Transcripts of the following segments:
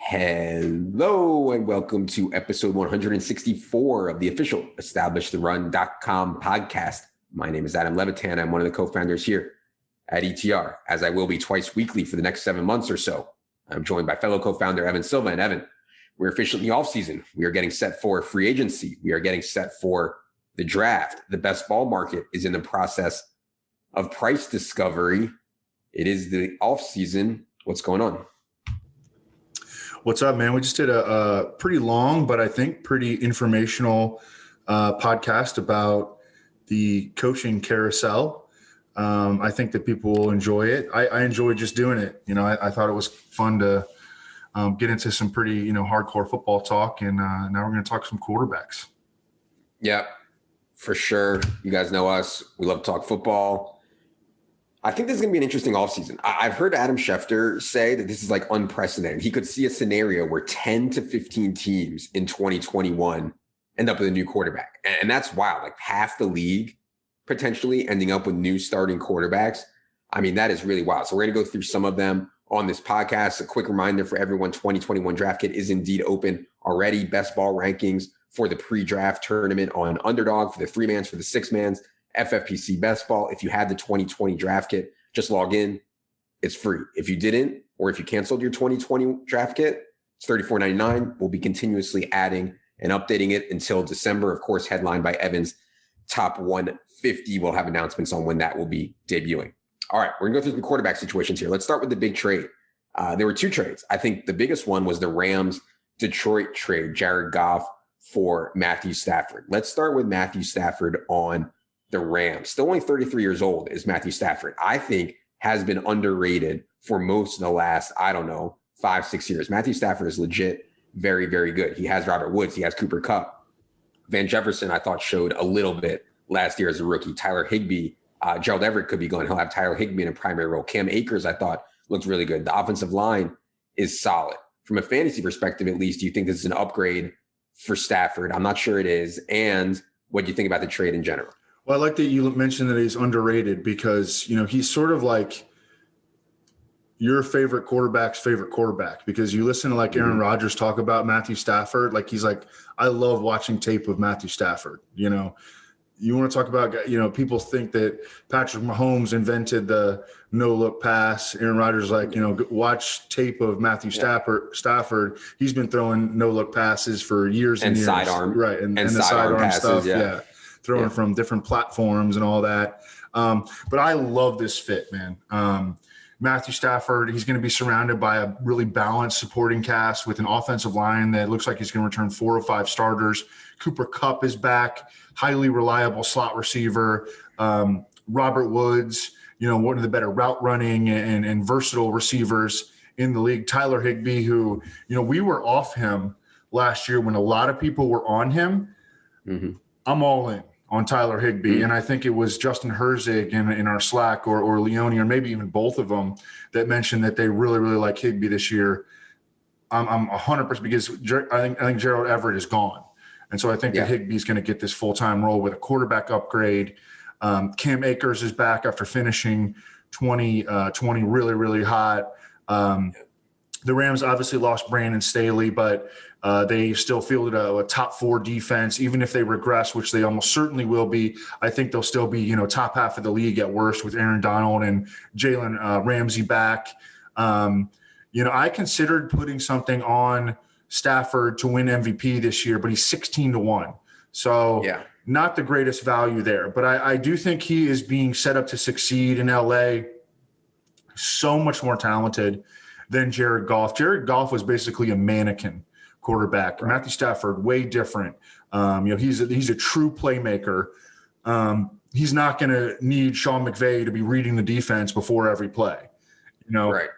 Hello and welcome to episode 164 of the official EstablishTheRun.com podcast. My name is Adam Levitan. I'm one of the co-founders here at ETR, as I will be twice weekly for the next 7 months or so. I'm joined by fellow co-founder Evan Silva. And Evan, we're officially in the offseason. We are getting set for free agency. We are getting set for the draft. The best ball market is in the process of price discovery. It is the offseason. What's going on? What's up, man? We just did a pretty long, but I think pretty informational podcast about the coaching carousel. I think that people will enjoy it. I enjoyed just doing it. I thought it was fun to get into some pretty, hardcore football talk. And now we're going to talk some quarterbacks. Yeah, for sure. You guys know us. We love to talk football. I think this is going to be an interesting offseason. I've heard Adam Schefter say that this is like unprecedented. He could see a scenario where 10 to 15 teams in 2021 end up with a new quarterback. And that's wild. Like half the league potentially ending up with new starting quarterbacks. I mean, that is really wild. So we're going to go through some of them on this podcast. A quick reminder for everyone, 2021 draft kit is indeed open already. Best ball rankings for the pre-draft tournament on Underdog, for the 3-mans, for the 6-mans. FFPC Best Ball. If you had the 2020 draft kit, just log in. It's free. If you didn't, or if you canceled your 2020 draft kit, it's $34.99. We'll be continuously adding and updating it until December. Of course, headlined by Evan's Top 150. We'll have announcements on when that will be debuting. All right, we're going to go through some quarterback situations here. Let's start with the big trade. There were two trades. I think the biggest one was the Rams-Detroit trade, Jared Goff for Matthew Stafford. Let's start with Matthew Stafford on the Rams. Still only 33 years old is Matthew Stafford. I think has been underrated for most of the last, 5-6 years. Matthew Stafford is legit very, very good. He has Robert Woods. He has Cooper Kupp. Van Jefferson, I thought, showed a little bit last year as a rookie. Tyler Higbee, Gerald Everett could be going. He'll have Tyler Higbee in a primary role. Cam Akers, I thought, looked really good. The offensive line is solid. From a fantasy perspective, at least, do you think this is an upgrade for Stafford? I'm not sure it is. And what do you think about the trade in general? Well, I like that you mentioned that he's underrated because, he's sort of like your favorite quarterback's favorite quarterback, because you listen to like Aaron Rodgers talk about Matthew Stafford. Like he's like, I love watching tape of Matthew Stafford. You want to talk about, people think that Patrick Mahomes invented the no-look pass. Aaron Rodgers like, watch tape of Matthew Stafford. He's been throwing no-look passes for years and years. Sidearm. Right. And the sidearm passes, stuff. Yeah. Throwing from different platforms and all that. But I love this fit, man. Matthew Stafford, he's going to be surrounded by a really balanced supporting cast with an offensive line that looks like he's going to return 4 or 5 starters. Cooper Kupp is back, highly reliable slot receiver. Robert Woods, one of the better route running and versatile receivers in the league. Tyler Higbee, who, we were off him last year when a lot of people were on him. Mm-hmm. I'm all in on Tyler Higbee. And I think it was Justin Herzig in our Slack or Leone, or maybe even both of them, that mentioned that they really, really like Higbee this year. I'm 100% because I think Gerald Everett is gone. And so I think that Higbee's going to get this full-time role with a quarterback upgrade. Cam Akers is back after finishing 2020 really, really hot. The Rams obviously lost Brandon Staley, but they still fielded a top 4 defense. Even if they regress, which they almost certainly will be, I think they'll still be, top half of the league at worst with Aaron Donald and Jalen Ramsey back. I considered putting something on Stafford to win MVP this year, but he's 16-1. So not the greatest value there. But I do think he is being set up to succeed in LA. So much more talented than Jared Goff. Jared Goff was basically a mannequin quarterback. Right. Matthew Stafford, way different. He's a true playmaker. He's not going to need Sean McVay to be reading the defense before every play. Right.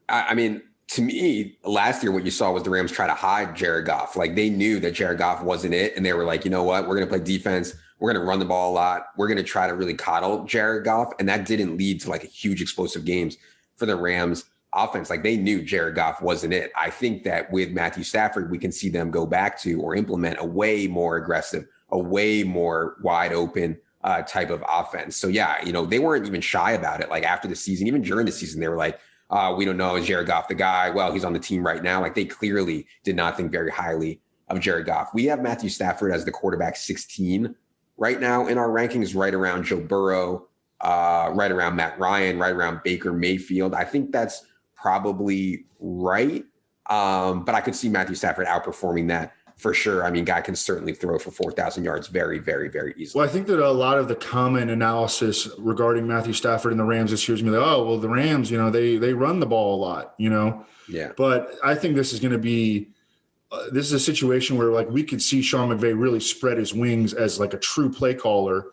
I mean, to me, last year what you saw was the Rams try to hide Jared Goff. Like they knew that Jared Goff wasn't it, and they were like, you know what, we're going to play defense. We're going to run the ball a lot. We're going to try to really coddle Jared Goff, and that didn't lead to like a huge explosive games for the Rams offense. Like they knew Jared Goff wasn't it. I think that with Matthew Stafford, we can see them go back to or implement a way more aggressive, a way more wide open type of offense. So they weren't even shy about it. Like after the season, even during the season, they were like, We don't know, is Jared Goff the guy? Well, he's on the team right now. Like, they clearly did not think very highly of Jared Goff. We have Matthew Stafford as the quarterback 16 right now in our rankings, right around Joe Burrow, right around Matt Ryan, right around Baker Mayfield. I think that's probably right. But I could see Matthew Stafford outperforming that for sure. I mean, guy can certainly throw for 4,000 yards very, very, very easily. Well, I think that a lot of the common analysis regarding Matthew Stafford and the Rams this year is going to be like, oh, well, the Rams, they run the ball a lot, Yeah. But I think this is going to be this is a situation where, like, we could see Sean McVay really spread his wings as like a true play caller,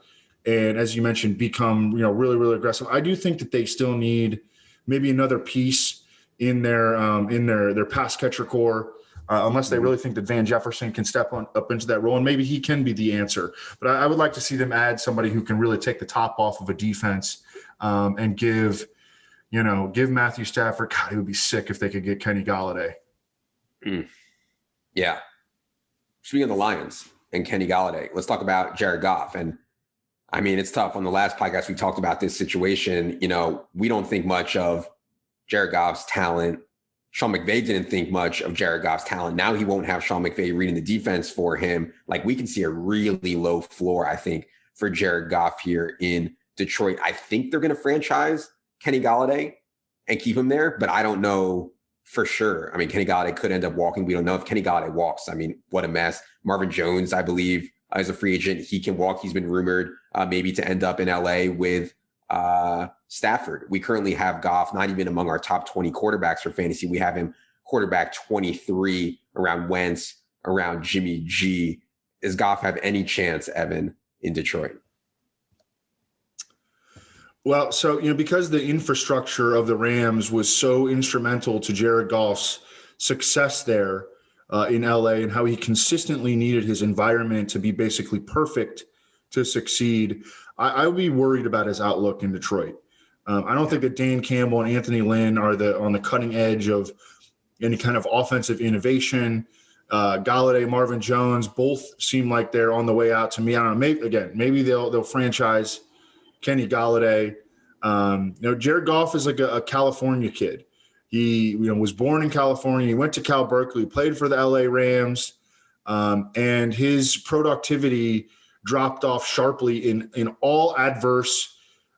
and as you mentioned, become really, really aggressive. I do think that they still need maybe another piece in their pass catcher core. Unless they really think that Van Jefferson can step up into that role, and maybe he can be the answer. But I would like to see them add somebody who can really take the top off of a defense and give Matthew Stafford. God, it would be sick if they could get Kenny Golladay. Yeah. Speaking of the Lions and Kenny Golladay, let's talk about Jared Goff. And I mean, it's tough. On the last podcast, we talked about this situation. We don't think much of Jared Goff's talent. Sean McVay didn't think much of Jared Goff's talent. Now he won't have Sean McVay reading the defense for him. Like, we can see a really low floor, I think, for Jared Goff here in Detroit. I think they're going to franchise Kenny Golladay and keep him there, but I don't know for sure. I mean, Kenny Golladay could end up walking. We don't know if Kenny Golladay walks. I mean, what a mess. Marvin Jones, I believe, is a free agent. He can walk. He's been rumored maybe to end up in LA with Stafford. We currently have Goff not even among our top 20 quarterbacks for fantasy. We have him quarterback 23 around Wentz, around Jimmy G. Does Goff have any chance, Evan, in Detroit? Well, so, because the infrastructure of the Rams was so instrumental to Jared Goff's success there in LA, and how he consistently needed his environment to be basically perfect to succeed, I would be worried about his outlook in Detroit. I don't think that Dan Campbell and Anthony Lynn are on the cutting edge of any kind of offensive innovation. Golladay, Marvin Jones, both seem like they're on the way out to me. I don't know. Maybe they'll franchise Kenny Golladay. Jared Goff is like a California kid. He was born in California. He went to Cal Berkeley, played for the LA Rams, and his productivity dropped off sharply in all adverse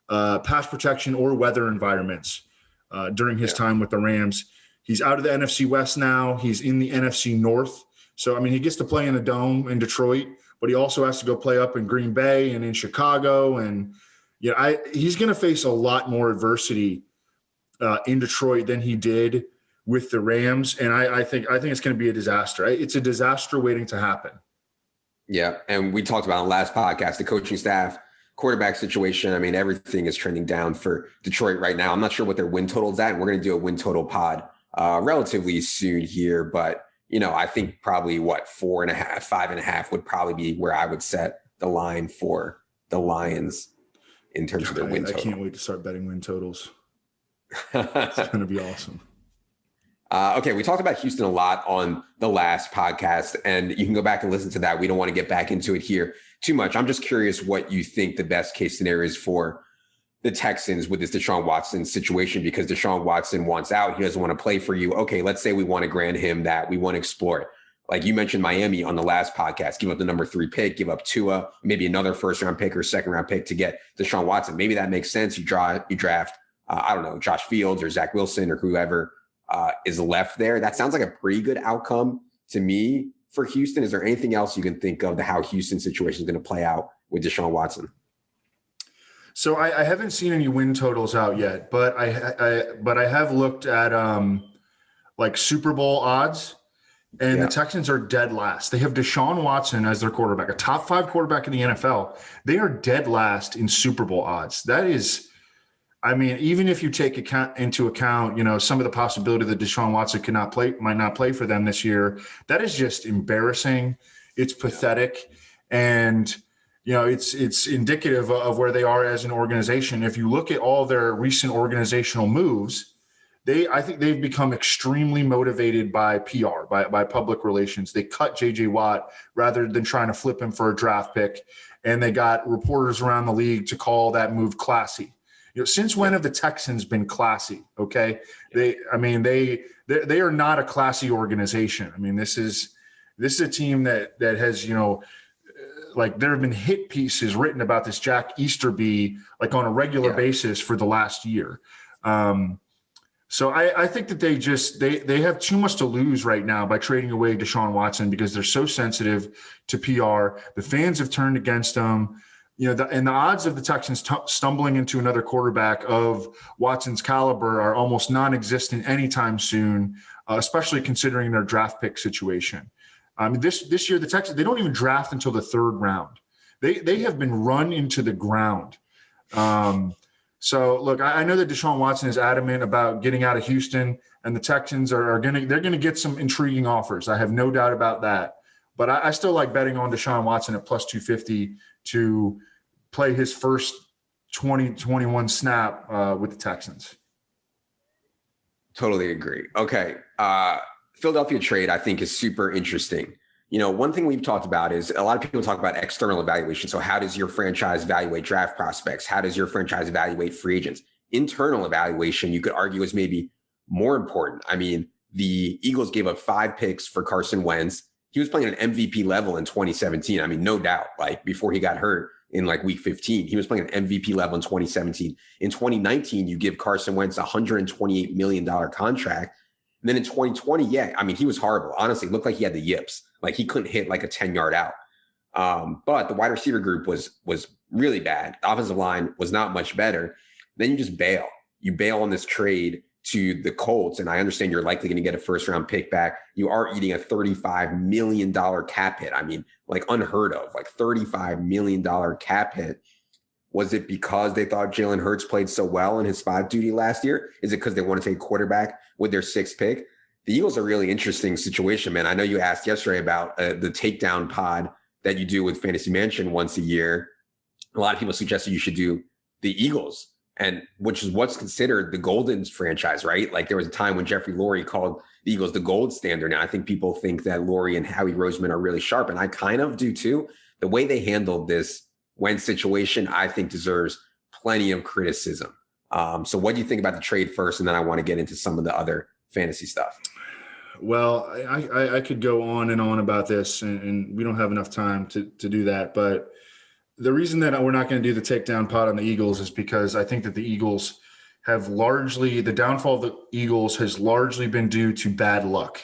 pass protection or weather environments during his time with the Rams. He's out of the NFC West now. He's in the NFC North. So, I mean, he gets to play in the Dome in Detroit, but he also has to go play up in Green Bay and in Chicago. And he's going to face a lot more adversity in Detroit than he did with the Rams. And I think it's going to be a disaster. It's a disaster waiting to happen. Yeah. And we talked about on the last podcast, the coaching staff, quarterback situation. I mean, everything is trending down for Detroit right now. I'm not sure what their win total's at. And we're going to do a win total pod relatively soon here. But, I think probably 4.5, 5.5 would probably be where I would set the line for the Lions in terms of their win total. I can't wait to start betting win totals. It's going to be awesome. Okay, we talked about Houston a lot on the last podcast, and you can go back and listen to that. We don't want to get back into it here too much. I'm just curious what you think the best case scenario is for the Texans with this Deshaun Watson situation, because Deshaun Watson wants out. He doesn't want to play for you. Okay, let's say we want to grant him that. We want to explore it. Like you mentioned Miami on the last podcast, give up the number 3 pick, give up Tua, maybe another first-round pick or second-round pick to get Deshaun Watson. Maybe that makes sense. You draft, I don't know, Josh Fields or Zach Wilson or whoever is left there. That sounds like a pretty good outcome to me for Houston. Is there anything else you can think of how Houston situation is going to play out with Deshaun Watson? So I haven't seen any win totals out yet, but I have looked at like Super Bowl odds, and the Texans are dead last. They have Deshaun Watson as their quarterback, a top 5 quarterback in the NFL. They are dead last in Super Bowl odds. That is, I mean, even if you take into account, some of the possibility that Deshaun Watson might not play for them this year, that is just embarrassing. It's pathetic. And, it's indicative of where they are as an organization. If you look at all their recent organizational moves, I think they've become extremely motivated by PR, by public relations. They cut J.J. Watt rather than trying to flip him for a draft pick. And they got reporters around the league to call that move classy. Since when have the Texans been classy? Okay. They are not a classy organization. I mean, this is a team that has, like there have been hit pieces written about this Jack Easterby, like on a regular basis for the last year. So I think that they have too much to lose right now by trading away Deshaun Watson because they're so sensitive to PR. The fans have turned against them. And the odds of the Texans stumbling into another quarterback of Watson's caliber are almost non-existent anytime soon, especially considering their draft pick situation. This year, the Texans, they don't even draft until the third round. They have been run into the ground. So look, I know that Deshaun Watson is adamant about getting out of Houston, and the Texans they're going to get some intriguing offers. I have no doubt about that. But I still like betting on Deshaun Watson at plus 250 to play his first 2021 snap with the Texans. Totally agree. Okay. Philadelphia trade, I think, is super interesting. One thing we've talked about is a lot of people talk about external evaluation. So how does your franchise evaluate draft prospects? How does your franchise evaluate free agents? Internal evaluation, you could argue, is maybe more important. I mean, the Eagles gave up 5 picks for Carson Wentz. He was playing at an MVP level in 2017. I mean, no doubt, like before he got hurt in like week 15, he was playing at MVP level in 2017. In 2019, you give Carson Wentz a $128 million contract. And then in 2020, he was horrible. Honestly, it looked like he had the yips. Like he couldn't hit like a 10-yard out. But the wide receiver group was really bad. The offensive line was not much better. Then you just bail. You bail on this trade to the Colts, and I understand you're likely going to get a first-round pick back. You are eating a $35 million cap hit. I mean, like unheard of, like $35 million cap hit. Was it because they thought Jalen Hurts played so well in his spot duty last year? Is it because they want to take quarterback with their 6th pick? The Eagles are a really interesting situation, man. I know you asked yesterday about the takedown pod that you do with Fantasy Mansion once a year. A lot of people suggested you should do the Eagles, and which is what's considered the Golden franchise, right? Like there was a time when Jeffrey Lurie called the Eagles the gold standard. Now I think people think that Lurie and Howie Roseman are really sharp, and I kind of do too. The way they handled this Wentz situation, I think deserves plenty of criticism. So what do you think about the trade first? And then I want to get into some of the other fantasy stuff. Well, I could go on and on about this, and we don't have enough time to do that. But the reason that we're not going to do the takedown pod on the Eagles is because I think that the Eagles have the downfall of the Eagles has largely been due to bad luck.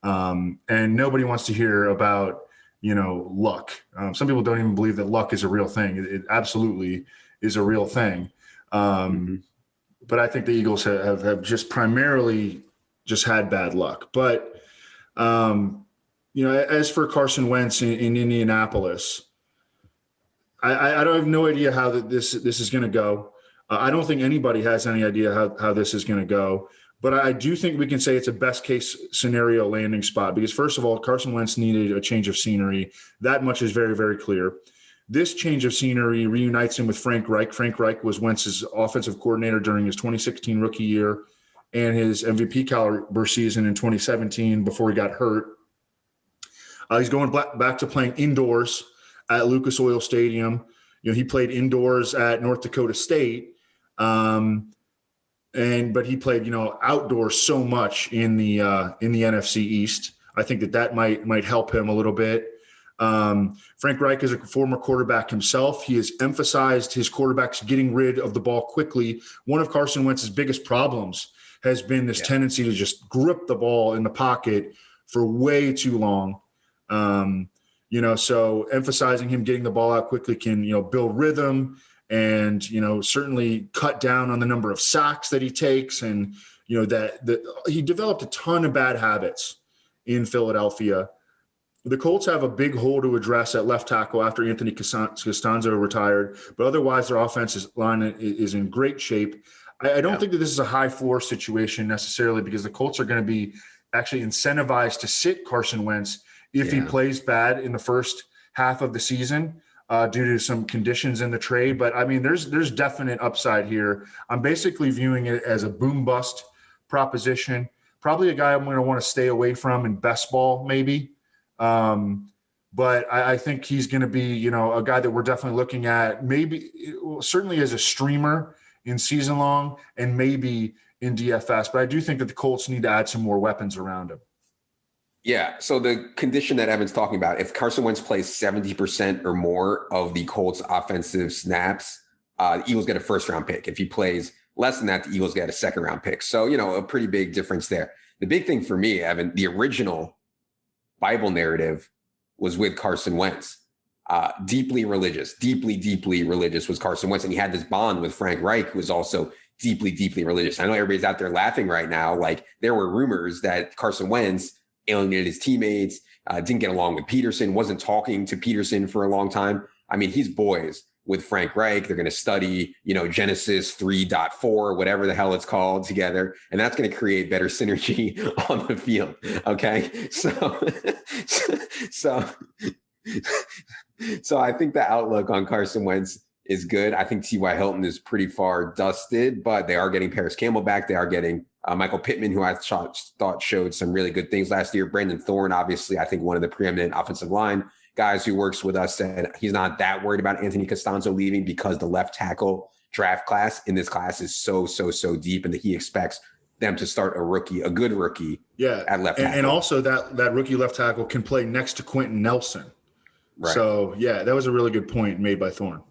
And nobody wants to hear about, luck. Some people don't even believe that luck is a real thing. It absolutely is a real thing. But I think the Eagles have just primarily just had bad luck. But, as for Carson Wentz in Indianapolis, I don't have no idea how this is going to go. I don't think anybody has any idea how this is going to go. But I do think we can say it's a best case scenario landing spot because, first of all, Carson Wentz needed a change of scenery. That much is very, very clear. This change of scenery reunites him with Frank Reich. Frank Reich was Wentz's offensive coordinator during his 2016 rookie year and his MVP caliber season in 2017 before he got hurt. He's going back to playing indoors at Lucas Oil Stadium. He played indoors at North Dakota State. But he played, outdoors so much in the NFC East. I think that might help him a little bit. Frank Reich is a former quarterback himself. He has emphasized his quarterbacks getting rid of the ball quickly. One of Carson Wentz's biggest problems has been this tendency to just grip the ball in the pocket for way too long. So emphasizing him getting the ball out quickly can, build rhythm and, certainly cut down on the number of sacks that he takes. And, he developed a ton of bad habits in Philadelphia. The Colts have a big hole to address at left tackle after Anthony Costanzo retired, but otherwise their offensive line is in great shape. I don't think that this is a high floor situation necessarily because the Colts are going to be actually incentivized to sit Carson Wentz if he plays bad in the first half of the season due to some conditions in the trade. But I mean, there's definite upside here. I'm basically viewing it as a boom bust proposition. Probably a guy I'm going to want to stay away from in best ball, maybe. But I think he's going to be, a guy that we're definitely looking at, maybe certainly as a streamer in season long and maybe in DFS. But I do think that the Colts need to add some more weapons around him. Yeah. So the condition that Evan's talking about, if Carson Wentz plays 70% or more of the Colts offensive snaps, the Eagles get a first round pick. If he plays less than that, the Eagles get a second round pick. So, a pretty big difference there. The big thing for me, Evan, the original Bible narrative was with Carson Wentz. Deeply religious was Carson Wentz. And he had this bond with Frank Reich, who was also deeply religious. I know everybody's out there laughing right now. Like, there were rumors that Carson Wentz alienated his teammates, didn't get along with Peterson, wasn't talking to Peterson for a long time. I mean, he's boys with Frank Reich. They're going to study, Genesis 3.4, whatever the hell it's called, together. And that's going to create better synergy on the field. Okay. So I think the outlook on Carson Wentz is good. I think T.Y. Hilton is pretty far dusted, but they are getting Paris Campbell back. They are getting Michael Pittman, who I thought showed some really good things last year. Brandon Thorne, obviously, I think one of the preeminent offensive line guys who works with us, said he's not that worried about Anthony Costanzo leaving because the left tackle draft class in this class is so deep, and that he expects them to start a good rookie at left tackle. And also that rookie left tackle can play next to Quentin Nelson. Right. So, that was a really good point made by Thorne.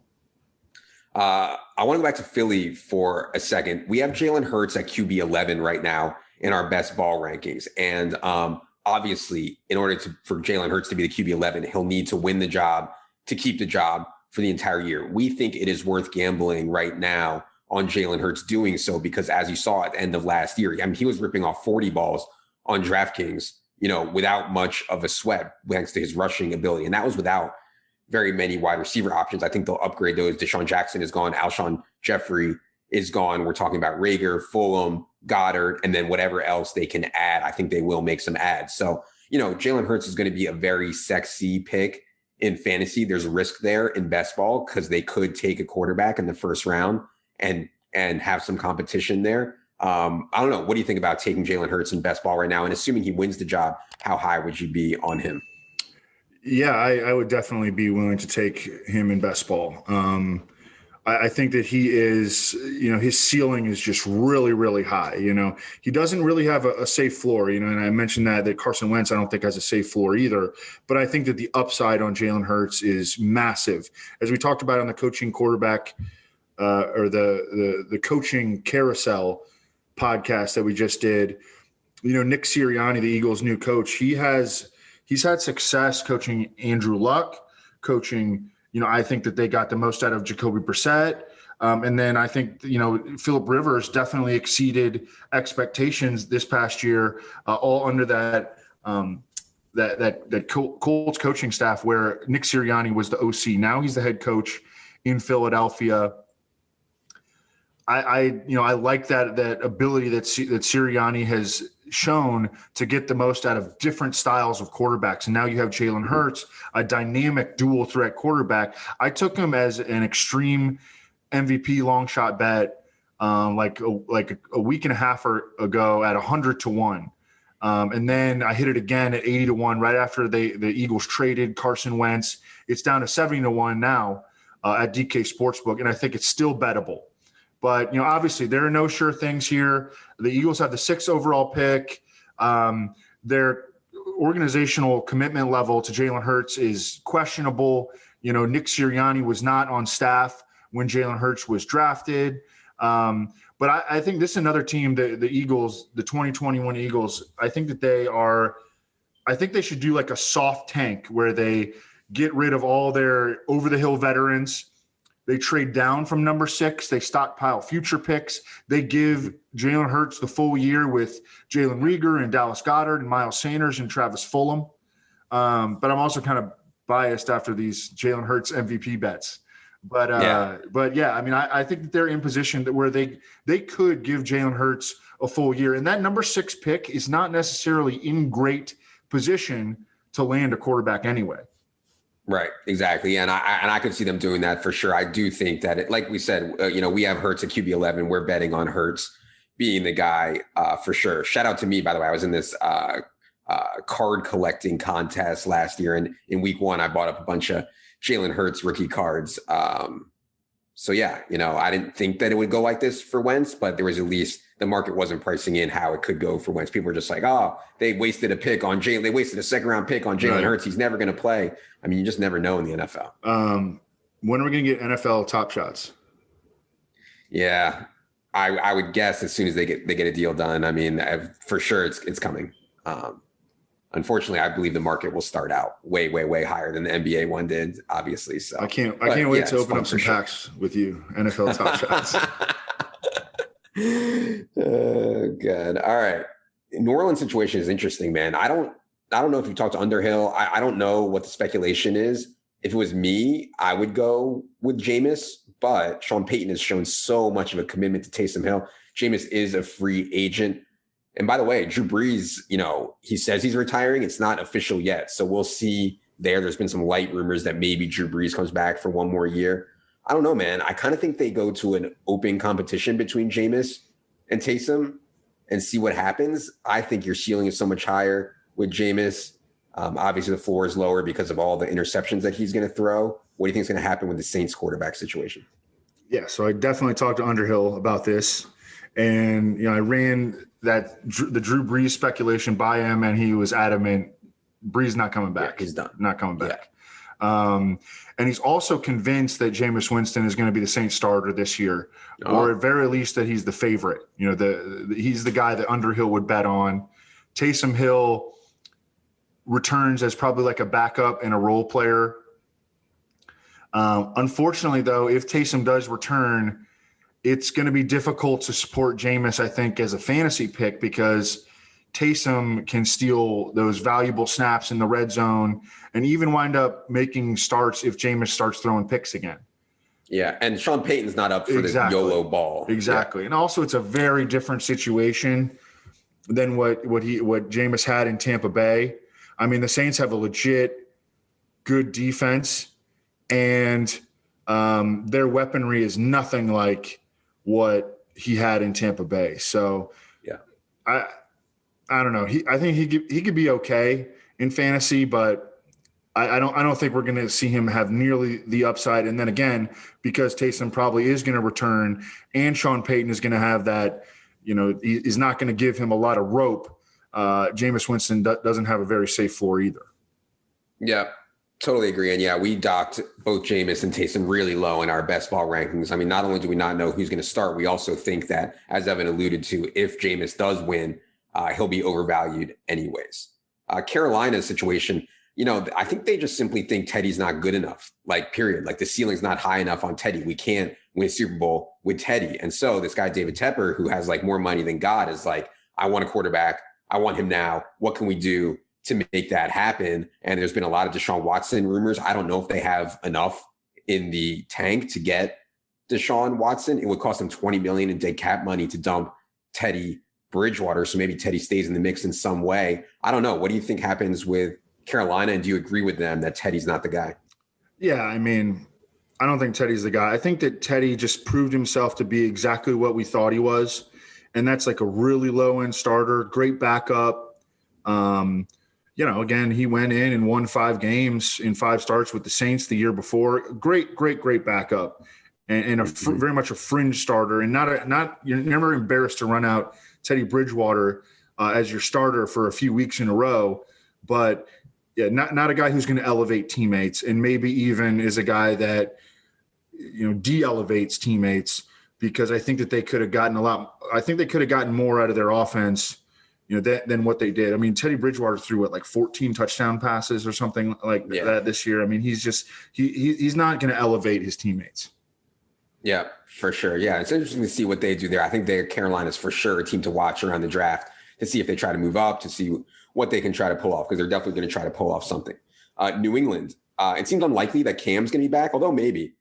I want to go back to Philly for a second. We have Jalen Hurts at QB 11 right now in our best ball rankings. And obviously, in order for Jalen Hurts to be the QB 11, he'll need to win the job to keep the job for the entire year. We think it is worth gambling right now on Jalen Hurts doing so, because as you saw at the end of last year, I mean, he was ripping off 40 balls on DraftKings, without much of a sweat, thanks to his rushing ability. And that was without very many wide receiver options. I think they'll upgrade those. Deshaun Jackson is gone. Alshon Jeffrey is gone. We're talking about Rager, Fulham, Goddard, and then whatever else they can add. I think they will make some adds. So, Jalen Hurts is going to be a very sexy pick in fantasy. There's a risk there in best ball because they could take a quarterback in the first round and have some competition there. I don't know. What do you think about taking Jalen Hurts in best ball right now? And assuming he wins the job, how high would you be on him? Yeah, I would definitely be willing to take him in best ball. I think that he is, his ceiling is just really high. He doesn't really have a safe floor, and I mentioned that Carson Wentz, I don't think has a safe floor either. But I think that the upside on Jalen Hurts is massive. As we talked about on the coaching quarterback or the coaching carousel podcast that we just did, Nick Sirianni, the Eagles' new coach, he's had success coaching Andrew Luck, coaching, I think that they got the most out of Jacoby Brissett. And then I think, Phillip Rivers definitely exceeded expectations this past year, all under that Colts coaching staff where Nick Sirianni was the OC. Now he's the head coach in Philadelphia. I like that ability that Sirianni has shown to get the most out of different styles of quarterbacks. And now you have Jalen Hurts, a dynamic dual threat quarterback. I took him as an extreme MVP long shot bet, like a week and a half ago at 100-1. And then I hit it again at 80-1 right after the Eagles traded Carson Wentz. It's down to 70-1 now at DK Sportsbook. And I think it's still bettable. But, obviously there are no sure things here. The Eagles have the 6th overall pick. Their organizational commitment level to Jalen Hurts is questionable. Nick Sirianni was not on staff when Jalen Hurts was drafted. But I think this is another team, the Eagles, the 2021 Eagles, I think they should do like a soft tank where they get rid of all their over-the-hill veterans. They trade down from number 6. They stockpile future picks. They give Jalen Hurts the full year with Jalen Reagor and Dallas Goedert and Miles Sanders and Travis Fulgham. But I'm also kind of biased after these Jalen Hurts MVP bets. But I think that they're in position that where they could give Jalen Hurts a full year. And that number 6 pick is not necessarily in great position to land a quarterback anyway. Right, exactly. And I could see them doing that for sure. I do think that, like we said, we have Hurts at QB 11. We're betting on Hurts being the guy for sure. Shout out to me, by the way. I was in this card collecting contest last year. And in week 1, I bought up a bunch of Jalen Hurts rookie cards. So yeah, I didn't think that it would go like this for Wentz, but there was at least the market wasn't pricing in how it could go for Wentz. People were just like, oh, they wasted a pick on Jalen. They wasted a second-round pick on Jalen Hurts. He's never going to play. I mean, you just never know in the NFL. When are we going to get NFL Top Shots? Yeah, I would guess as soon as they get a deal done. I mean, for sure it's coming. Unfortunately, I believe the market will start out way, way, way higher than the NBA one did, obviously. So I can't wait to open up some packs with you, NFL Top Shots. Good. All right. New Orleans situation is interesting, man. I don't know if you talked to Underhill. I don't know what the speculation is. If it was me, I would go with Jameis, but Sean Payton has shown so much of a commitment to Taysom Hill. Jameis is a free agent. And by the way, Drew Brees, he says he's retiring. It's not official yet. So we'll see there. There's been some light rumors that maybe Drew Brees comes back for one more year. I don't know, man. I kind of think they go to an open competition between Jameis and Taysom and see what happens. I think your ceiling is so much higher with Jameis. Obviously, the floor is lower because of all the interceptions that he's going to throw. What do you think is going to happen with the Saints quarterback situation? Yeah, so I definitely talked to Underhill about this. And, I ran the Drew Brees speculation by him, and he was adamant, Brees not coming back. Yeah, he's done. Not coming back. Yeah. And he's also convinced that Jameis Winston is going to be the Saints starter this year, or at very least that he's the favorite. He's the guy that Underhill would bet on. Taysom Hill returns as probably like a backup and a role player. Unfortunately, though, if Taysom does return, it's going to be difficult to support Jameis, I think, as a fantasy pick because Taysom can steal those valuable snaps in the red zone and even wind up making starts if Jameis starts throwing picks again. Yeah, and Sean Payton's not up for the YOLO ball. Exactly. Yeah. And also it's a very different situation than what Jameis had in Tampa Bay. I mean, the Saints have a legit good defense, and their weaponry is nothing like what he had in Tampa Bay. So yeah, I don't know. I think he could be okay in fantasy, but I don't think we're going to see him have nearly the upside. And then again, because Taysom probably is going to return, and Sean Payton is going to have that, he's not going to give him a lot of rope. Jameis Winston doesn't have a very safe floor either. Yeah, totally agree. And yeah, we docked both Jameis and Taysom really low in our best ball rankings. I mean, not only do we not know who's going to start, we also think that, as Evan alluded to, if Jameis does win, he'll be overvalued anyways. Carolina's situation, I think they just simply think Teddy's not good enough, period. The ceiling's not high enough on Teddy. We can't win a Super Bowl with Teddy. And so this guy, David Tepper, who has more money than God, is I want a quarterback. I want him now. What can we do to make that happen? And there's been a lot of Deshaun Watson rumors. I don't know if they have enough in the tank to get Deshaun Watson. It would cost them $20 million in dead cap money to dump Teddy Bridgewater. So maybe Teddy stays in the mix in some way. I don't know. What do you think happens with Carolina? And do you agree with them that Teddy's not the guy? Yeah, I mean, I don't think Teddy's the guy. I think that Teddy just proved himself to be exactly what we thought he was. And that's a really low-end starter, great backup. Again, he went in and won 5 games in 5 starts with the Saints the year before. Great backup, and very much a fringe starter, and you're never embarrassed to run out Teddy Bridgewater as your starter for a few weeks in a row. But yeah, not a guy who's going to elevate teammates, and maybe even is a guy that de-elevates teammates, because I think that they could have gotten more out of their offense, than what they did. I mean, Teddy Bridgewater threw 14 touchdown passes or something that this year. I mean, he's not going to elevate his teammates. Yeah, for sure. Yeah, it's interesting to see what they do there. I think Carolina's for sure a team to watch around the draft to see if they try to move up, to see what they can try to pull off, because they're definitely going to try to pull off something. New England, it seems unlikely that Cam's going to be back, although maybe.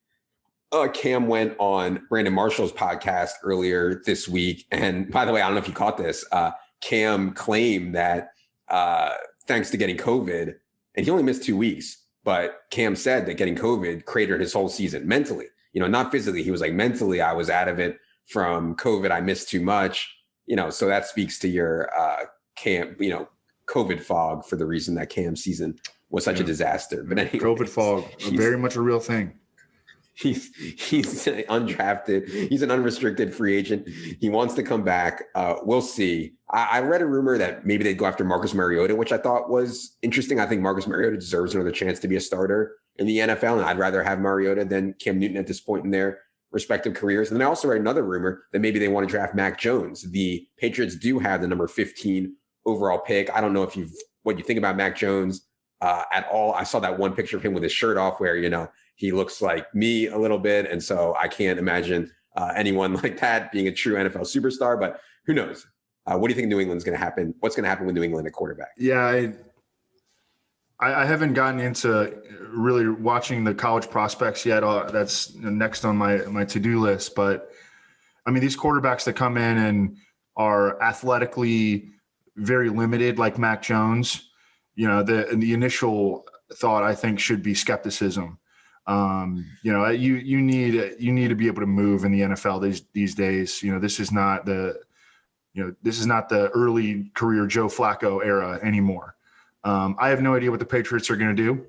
Cam went on Brandon Marshall's podcast earlier this week. And by the way, I don't know if you caught this. Cam claimed that thanks to getting COVID, and he only missed 2 weeks, but Cam said that getting COVID cratered his whole season mentally, not physically. He was mentally, I was out of it from COVID. I missed too much, so that speaks to your Cam, COVID fog for the reason that Cam's season was such a disaster. But anyway, COVID fog, very much a real thing. He's undrafted. He's an unrestricted free agent. He wants to come back. We'll see. I read a rumor that maybe they'd go after Marcus Mariota, which I thought was interesting. I think Marcus Mariota deserves another chance to be a starter in the NFL, and I'd rather have Mariota than Cam Newton at this point in their respective careers. And then I also read another rumor that maybe they want to draft Mac Jones. The Patriots do have the number 15 overall pick. I don't know what you think about Mac Jones at all. I saw that one picture of him with his shirt off where, he looks like me a little bit. And so I can't imagine anyone like that being a true NFL superstar, but who knows? What do you think New England's going to happen? What's going to happen with New England at quarterback? Yeah, I haven't gotten into really watching the college prospects yet. That's next on my to-do list. But, I mean, these quarterbacks that come in and are athletically very limited, like Mac Jones, the initial thought, I think, should be skepticism. You need to be able to move in the NFL these days. This is not the early career Joe Flacco era anymore. I have no idea what the Patriots are going to do.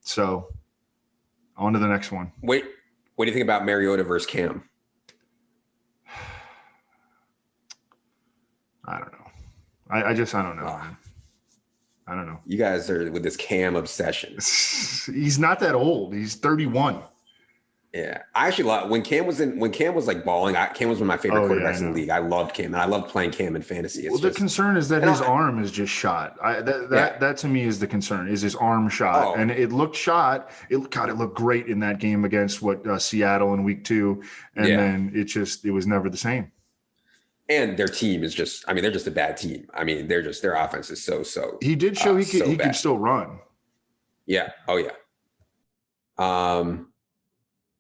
So on to the next one. Wait, what do you think about Mariota versus Cam? I don't know. I don't know. I don't know. You guys are with this Cam obsession. He's not that old. He's 31. Yeah, I actually love when Cam was like balling. Cam was one of my favorite quarterbacks in the league. I loved Cam, and I loved playing Cam in fantasy. The concern is that his arm is just shot. That to me is the concern. Is his arm shot, and it looked shot. It looked great in that game against Seattle in week 2, and then it was never the same. And their team is they're just a bad team. I mean, their offense is so. He did show he could still run. Yeah. Oh yeah.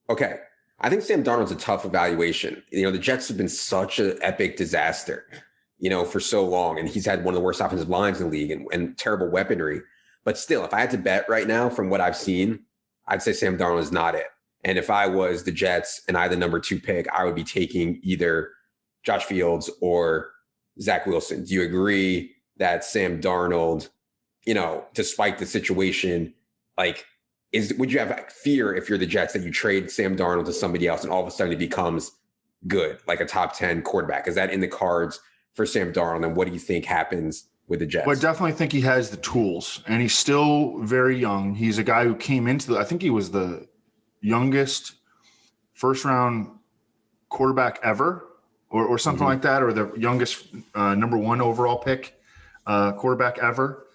Okay. I think Sam Darnold's a tough evaluation. The Jets have been such an epic disaster, for so long. And he's had one of the worst offensive lines in the league and terrible weaponry. But still, if I had to bet right now from what I've seen, I'd say Sam Darnold is not it. And if I was the Jets and I had the number 2 pick, I would be taking either Josh Fields or Zach Wilson. Do you agree that Sam Darnold, despite the situation, would you have fear if you're the Jets that you trade Sam Darnold to somebody else and all of a sudden he becomes good, like a top 10 quarterback? Is that in the cards for Sam Darnold? And what do you think happens with the Jets? Well, I definitely think he has the tools, and he's still very young. He's a guy who came into I think he was the youngest first-round quarterback ever, or something like that, or the youngest number 1 overall pick quarterback ever.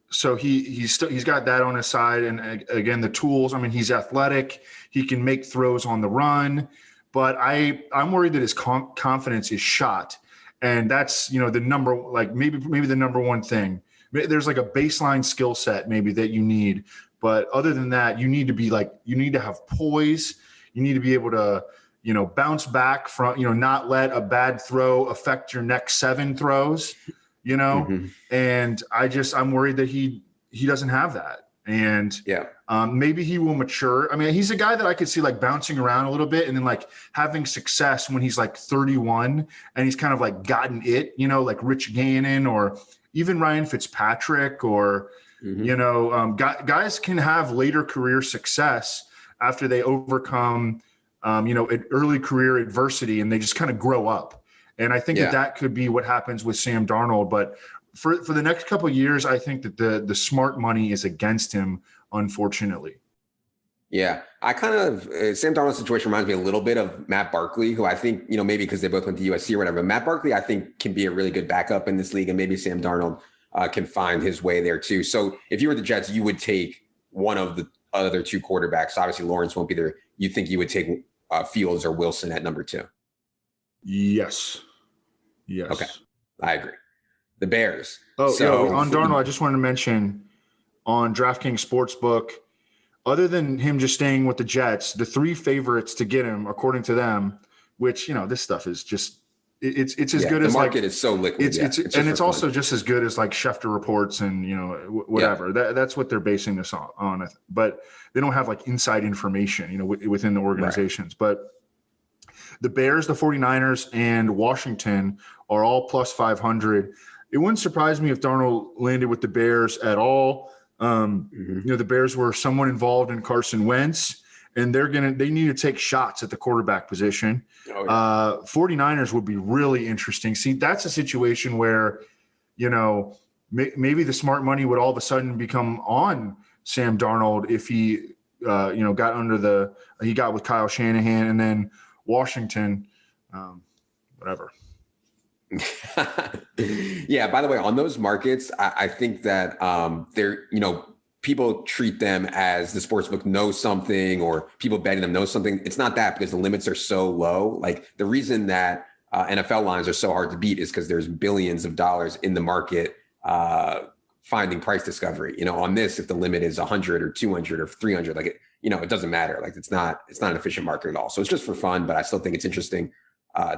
So he's got that on his side, and again the tools. I mean, he's athletic. He can make throws on the run, but I'm worried that his confidence is shot, and that's the number maybe the number 1 thing. There's like a baseline skill set maybe that you need, but other than that, you need to have poise. You need to be able to bounce back from, not let a bad throw affect your next 7 throws, and I'm worried that he doesn't have that. And maybe he will mature. I mean, he's a guy that I could see bouncing around a little bit and then having success when he's 31 and he's kind of gotten it, like Rich Gannon or even Ryan Fitzpatrick or, guys can have later career success after they overcome early career adversity, and they just kind of grow up. And I think that could be what happens with Sam Darnold. But for the next couple of years, I think that the smart money is against him, unfortunately. Yeah, I kind of Sam Darnold's situation reminds me a little bit of Matt Barkley, who I think, maybe because they both went to USC or whatever. Matt Barkley, I think, can be a really good backup in this league, and maybe Sam Darnold can find his way there too. So if you were the Jets, you would take one of the other 2 quarterbacks. Obviously, Lawrence won't be there. You think you would take Fields or Wilson at number 2? Yes. Okay, I agree. The Bears. On Darnold, I just wanted to mention on DraftKings Sportsbook, other than him just staying with the Jets, the 3 favorites to get him, according to them, which this stuff is just it's as good as the market is so liquid. It's also just as good as Schefter reports and whatever. That's what they're basing this on. But they don't have inside information within the organizations. Right. But the Bears, the 49ers, and Washington are all plus 500. It wouldn't surprise me if Darnold landed with the Bears at all. The Bears were somewhat involved in Carson Wentz, and they need to take shots at the quarterback position. 49ers would be really interesting. See, that's a situation where, maybe the smart money would all of a sudden become on Sam Darnold if he, he got with Kyle Shanahan, and then Washington, whatever. Yeah. By the way, on those markets, I think that people treat them as the sportsbook knows something, or people betting them know something. It's not that, because the limits are so low. Like, the reason that NFL lines are so hard to beat is because there's billions of dollars in the market finding price discovery. On this, if the limit is 100 or 200 or 300, it doesn't matter. Like, it's not an efficient market at all. So it's just for fun, but I still think it's interesting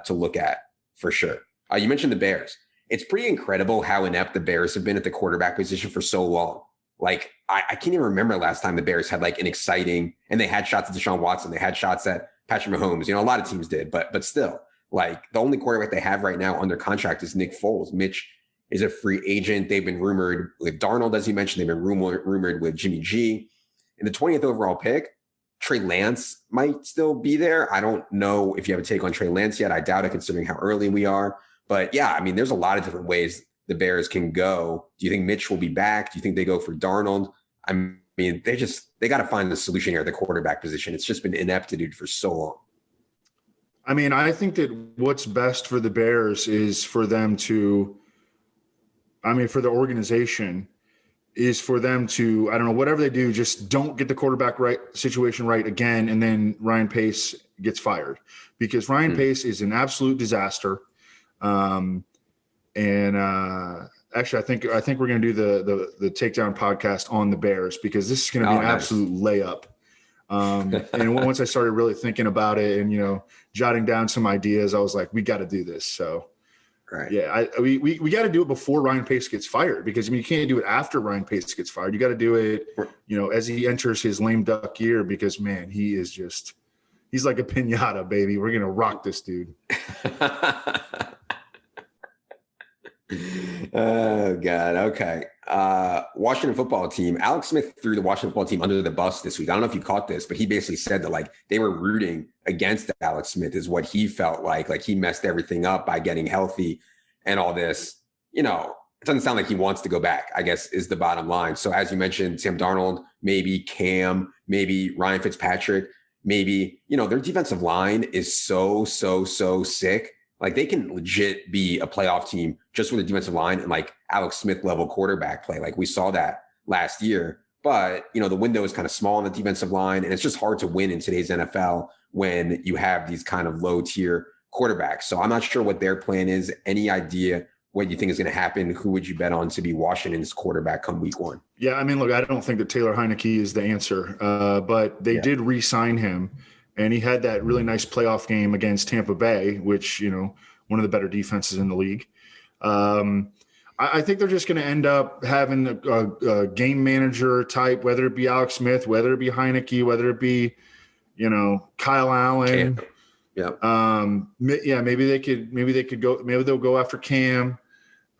to look at for sure. You mentioned the Bears. It's pretty incredible how inept the Bears have been at the quarterback position for so long. Like, I can't even remember last time the Bears had an exciting, and they had shots at Deshaun Watson. They had shots at Patrick Mahomes. A lot of teams did, but still, the only quarterback they have right now under contract is Nick Foles. Mitch is a free agent. They've been rumored with Darnold, as you mentioned. They've been rumored with Jimmy G. In the 20th overall pick, Trey Lance might still be there. I don't know if you have a take on Trey Lance yet. I doubt it, considering how early we are. But yeah, there's a lot of different ways the Bears can go. Do you think Mitch will be back? Do you think they go for Darnold? They got to find the solution here at the quarterback position. It's just been ineptitude for so long. I think that what's best for the Bears is for them to, for the organization, is for them to, I don't know, whatever they do, just don't get the quarterback situation right again, and then Ryan Pace gets fired, because Ryan Pace is an absolute disaster. Actually, I think we're going to do the takedown podcast on the Bears, because this is going to be an absolute layup. And once I started really thinking about it and, jotting down some ideas, I was like, we got to do this. So, right. Yeah, we got to do it before Ryan Pace gets fired, because you can't do it after Ryan Pace gets fired. You got to do it, as he enters his lame duck year, because man, he's like a piñata, baby. We're going to rock this dude. Oh God. Okay. Washington football team. Alex Smith threw the Washington football team under the bus this week. I don't know if you caught this, but he basically said that they were rooting against Alex Smith, is what he felt like he messed everything up by getting healthy and all this. It doesn't sound like he wants to go back, I guess, is the bottom line. So as you mentioned, Sam Darnold, maybe Cam, maybe Ryan Fitzpatrick, maybe, their defensive line is so sick. They can legit be a playoff team just with a defensive line and Alex Smith level quarterback play. We saw that last year, but the window is kind of small on the defensive line, and it's just hard to win in today's NFL when you have these kind of low tier quarterbacks. So I'm not sure what their plan is. Any idea what you think is going to happen? Who would you bet on to be Washington's quarterback come week one? Yeah. Look, I don't think that Taylor Heineke is the answer, but they did re-sign him. And he had that really nice playoff game against Tampa Bay, which, one of the better defenses in the league. I think they're just going to end up having a game manager type, whether it be Alex Smith, whether it be Heineke, whether it be, Kyle Allen. Yeah. Maybe they'll go after Cam.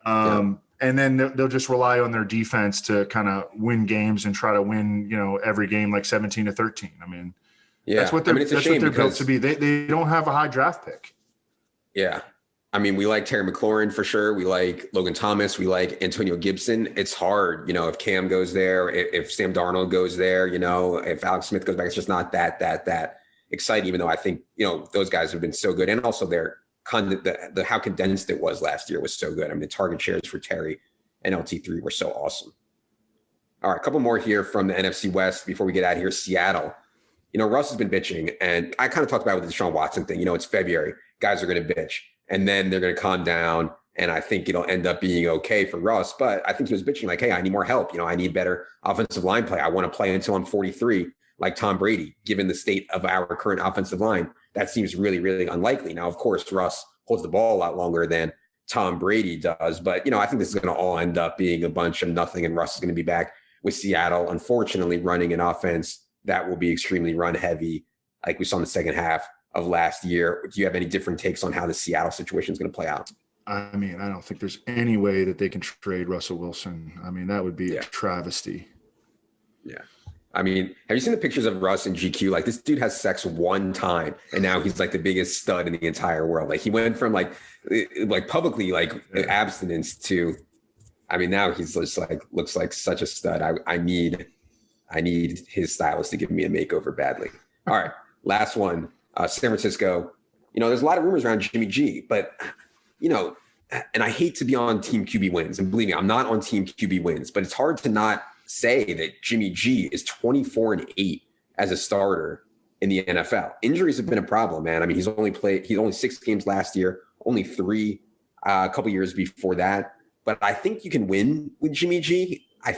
And then they'll just rely on their defense to kind of win games and try to win, every game 17-13. Yeah, that's what they're built to be. They don't have a high draft pick. Yeah. We like Terry McLaurin for sure. We like Logan Thomas. We like Antonio Gibson. It's hard, if Cam goes there, if Sam Darnold goes there, if Alex Smith goes back, it's just not that exciting, even though I think, those guys have been so good. And also how condensed it was last year was so good. The target shares for Terry and LT3 were so awesome. All right, a couple more here from the NFC West before we get out of here. Seattle. Russ has been bitching, and I kind of talked about it with the Deshaun Watson thing. It's February. Guys are going to bitch, and then they're going to calm down, and I think it'll end up being okay for Russ. But I think he was bitching hey, I need more help. I need better offensive line play. I want to play until I'm 43, like Tom Brady, given the state of our current offensive line. That seems really, really unlikely. Now, of course, Russ holds the ball a lot longer than Tom Brady does. But, I think this is going to all end up being a bunch of nothing, and Russ is going to be back with Seattle, unfortunately, running an offense that will be extremely run heavy, like we saw in the second half of last year. Do you have any different takes on how the Seattle situation is going to play out? I don't think there's any way that they can trade Russell Wilson. That would be a travesty. Yeah. I mean, have you seen the pictures of Russ and GQ? Like, this dude has sex one time, and now he's like the biggest stud in the entire world. Like, he went from like publicly abstinence to, I mean, now he's just like looks like such a stud. I need his stylist to give me a makeover badly. All right, last one. San Francisco. There's a lot of rumors around Jimmy G, but and I hate to be on Team QB wins, and believe me, I'm not on Team QB wins, but it's hard to not say that Jimmy G is 24-8 as a starter in the NFL. Injuries have been a problem, man. I mean, he's only 6 games last year, only 3 a couple years before that. But I think you can win with Jimmy G. I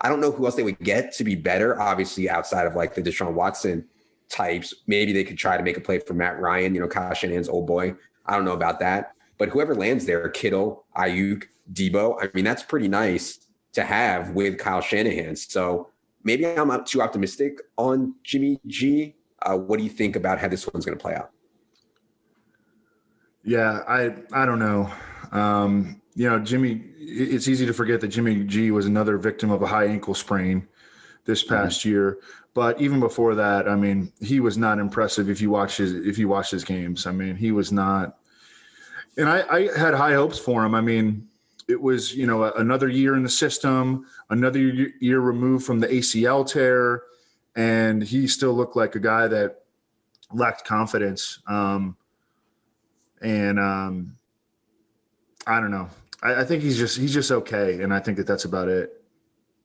don't know who else they would get to be better, obviously, outside of like the Deshaun Watson types. Maybe they could try to make a play for Matt Ryan, Kyle Shanahan's old boy. I don't know about that. But whoever lands there, Kittle, Ayuk, Debo, I mean, that's pretty nice to have with Kyle Shanahan. So maybe I'm not too optimistic on Jimmy G. What do you think about how this one's going to play out? Yeah, I don't know. Jimmy, it's easy to forget that Jimmy G was another victim of a high ankle sprain this past year. But even before that, I mean, he was not impressive if you watch his games. I mean, he was not. And I had high hopes for him. I mean, it was, another year in the system, another year removed from the ACL tear, and he still looked like a guy that lacked confidence. I don't know. I think he's just okay, and I think that's about it.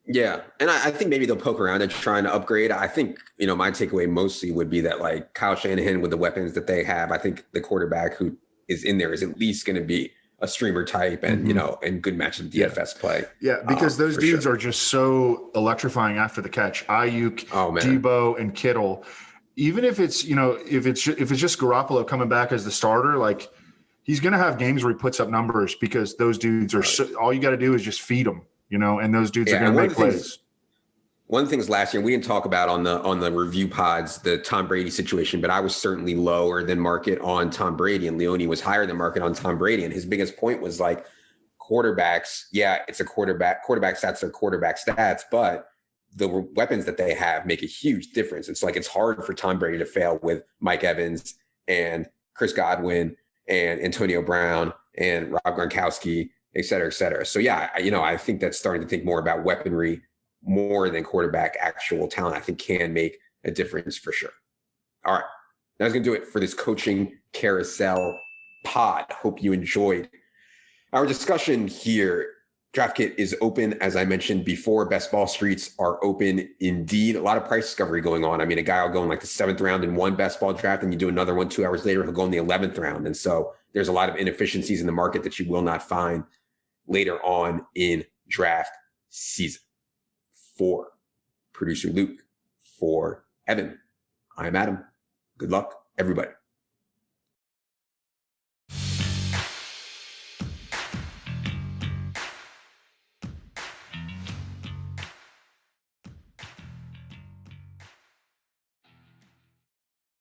Yeah, and I think maybe they'll poke around and trying to upgrade. I think, my takeaway mostly would be that like Kyle Shanahan with the weapons that they have, I think the quarterback who is in there is at least going to be a streamer type and, and good matches of DFS play. Yeah, because those dudes are just so electrifying after the catch. Ayuk, Debo, and Kittle. Even if it's, if it's just Garoppolo coming back as the starter, like he's going to have games where he puts up numbers because those dudes are all you got to do is just feed them, and those dudes are going to make plays. One of the things last year, we didn't talk about on the review pods, the Tom Brady situation, but I was certainly lower than market on Tom Brady, and Leone was higher than market on Tom Brady. And his biggest point was like quarterbacks. Yeah, it's a quarterback. Quarterback stats are quarterback stats, but the weapons that they have make a huge difference. It's like it's hard for Tom Brady to fail with Mike Evans and Chris Godwin and Antonio Brown and Rob Gronkowski, et cetera, et cetera. So yeah, I think that's starting to think more about weaponry more than quarterback actual talent. I think can make a difference for sure. All right. That's going to do it for this coaching carousel pod. Hope you enjoyed our discussion here. Draft Kit is open, as I mentioned before. Best ball streets are open indeed. A lot of price discovery going on. I mean, a guy will go in like the 7th round in one best ball draft, and you do another one 2 hours later, he'll go in the 11th round. And so there's a lot of inefficiencies in the market that you will not find later on in draft season. For producer Luke, for Evan, I'm Adam. Good luck, everybody.